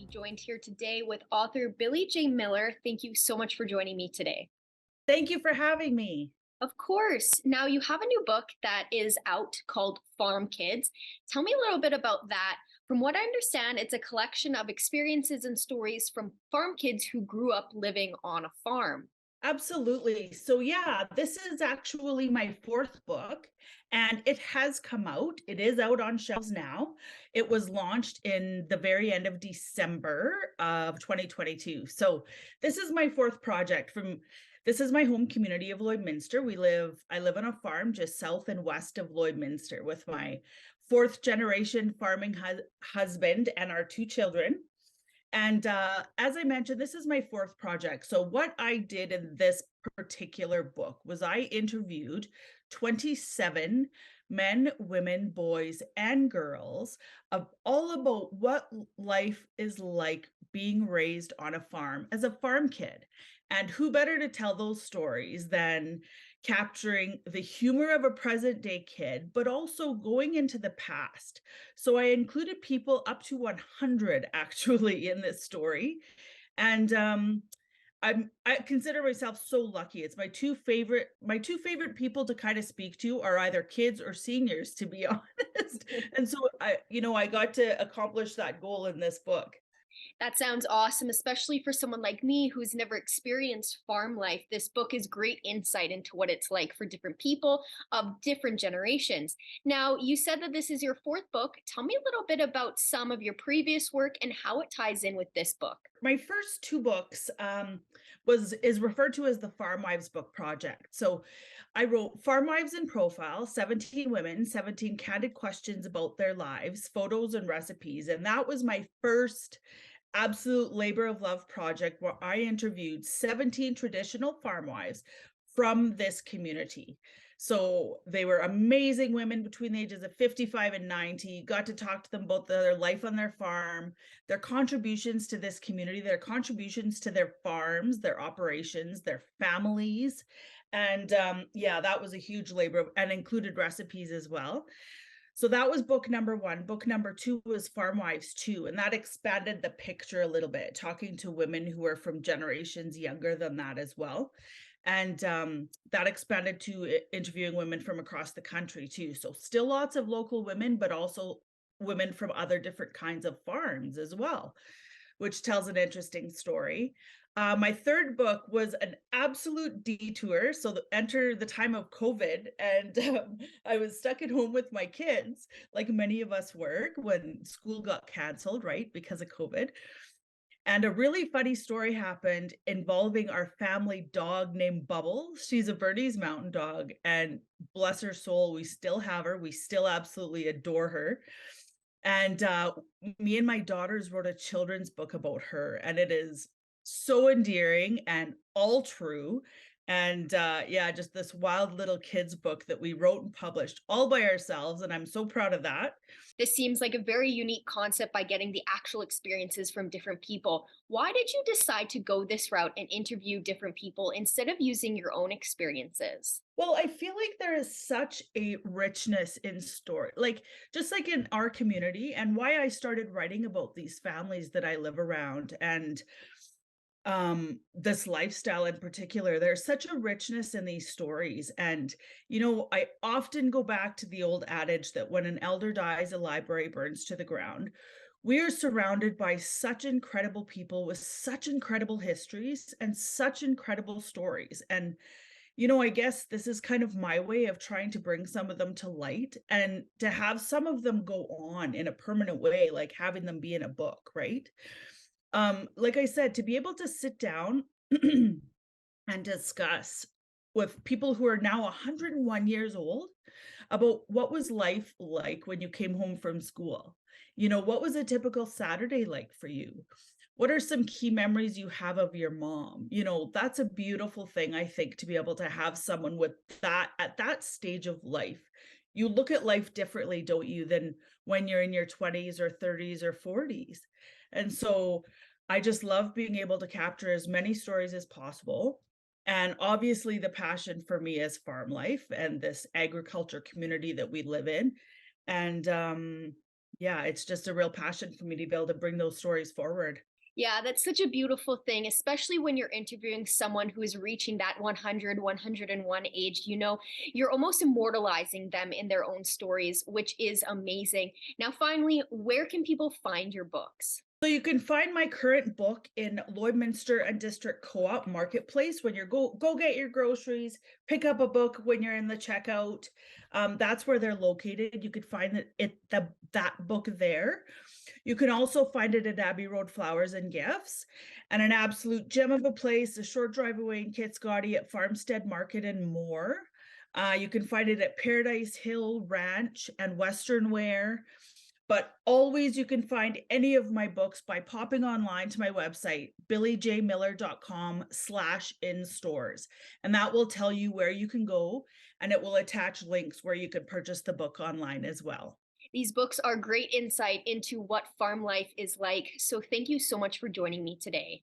joined here today with author Billi J Miller. Thank you so much for joining me today. Thank you for having me. Of course. Now, you have a new book that is out called Farm Kids. Tell me a little bit about that. From what I understand, it's a collection of experiences and stories from farm kids who grew up living on a farm. Absolutely. So, yeah, this is actually my fourth book, and it has come out. It is out on shelves now. It was launched in the very end of December of 2022. So, this is my fourth project from this is my home community of Lloydminster. I live on a farm just south and west of Lloydminster with my fourth generation farming husband and our two children. And as I mentioned, this is my fourth project. So, what I did in this particular book was I interviewed 27 men, women, boys, and girls of all about what life is like being raised on a farm as a farm kid. And who better to tell those stories than capturing the humor of a present day kid, but also going into the past. So I included people up to 100 actually in this story. And I consider myself so lucky. It's my two favorite people to kind of speak to are either kids or seniors, to be honest. And so I got to accomplish that goal in this book. That sounds awesome, especially for someone like me who's never experienced farm life. This book is great insight into what it's like for different people of different generations. Now, you said that this is your fourth book. Tell me a little bit about some of your previous work and how it ties in with this book. My first two books was is referred to as the Farm Wives Book Project. So I wrote Farm Wives in Profile, 17 women, 17 candid questions about their lives, photos and recipes. And that was my first absolute labor of love project where I interviewed 17 traditional farm wives from this community. So they were amazing women between the ages of 55 and 90. Got to talk to them about their life on their farm, their contributions to this community, their contributions to their farms, their operations, their families. And yeah, that was a huge labor and included recipes as well. So that was book number one. Book number two was Farm Wives 2, and that expanded the picture a little bit, talking to women who are from generations younger than that as well. And that expanded to interviewing women from across the country too. So still lots of local women, but also women from other different kinds of farms as well, which tells an interesting story. My third book was an absolute detour. So enter the time of COVID, and I was stuck at home with my kids, like many of us were when school got canceled, right, because of COVID. And a really funny story happened involving our family dog named Bubble. She's a Bernese Mountain Dog, and bless her soul, we still have her. We still absolutely adore her. And me and my daughters wrote a children's book about her, and it is so endearing and all true. And yeah, just this wild little kids book that we wrote and published all by ourselves. And I'm so proud of that. This seems like a very unique concept by getting the actual experiences from different people. Why did you decide to go this route and interview different people instead of using your own experiences? Well, I feel like there is such a richness in story, like just like in our community, and why I started writing about these families that I live around and this lifestyle in particular. There's such a richness in these stories. And I often go back to the old adage that when an elder dies, a library burns to the ground. We are surrounded by such incredible people with such incredible histories and such incredible stories. And I guess this is kind of my way of trying to bring some of them to light and to have some of them go on in a permanent way, like having them be in a book, right? Like I said, to be able to sit down and discuss with people who are now 101 years old about what was life like when you came home from school. What was a typical Saturday like for you? What are some key memories you have of your mom? That's a beautiful thing, I think, to be able to have someone with that at that stage of life. You look at life differently, don't you, than when you're in your 20s or 30s or 40s. And so I just love being able to capture as many stories as possible. And obviously, the passion for me is farm life and this agriculture community that we live in. And Yeah, it's just a real passion for me to be able to bring those stories forward. Yeah, that's such a beautiful thing, especially when you're interviewing someone who is reaching that 100, 101 age. You're almost immortalizing them in their own stories, which is amazing. Now, finally, where can people find your books? So you can find my current book in Lloydminster and District Co-op Marketplace when you're go get your groceries, pick up a book when you're in the checkout. That's where they're located. You could find that book there. You can also find it at Abbey Road Flowers and Gifts, and an absolute gem of a place, a short drive away in Kitsgotty at Farmstead Market and more. You can find it at Paradise Hill Ranch and Western Wear. But always you can find any of my books by popping online to my website, billijmiller.com/in stores. And that will tell you where you can go, and it will attach links where you can purchase the book online as well. These books are great insight into what farm life is like. So, thank you so much for joining me today.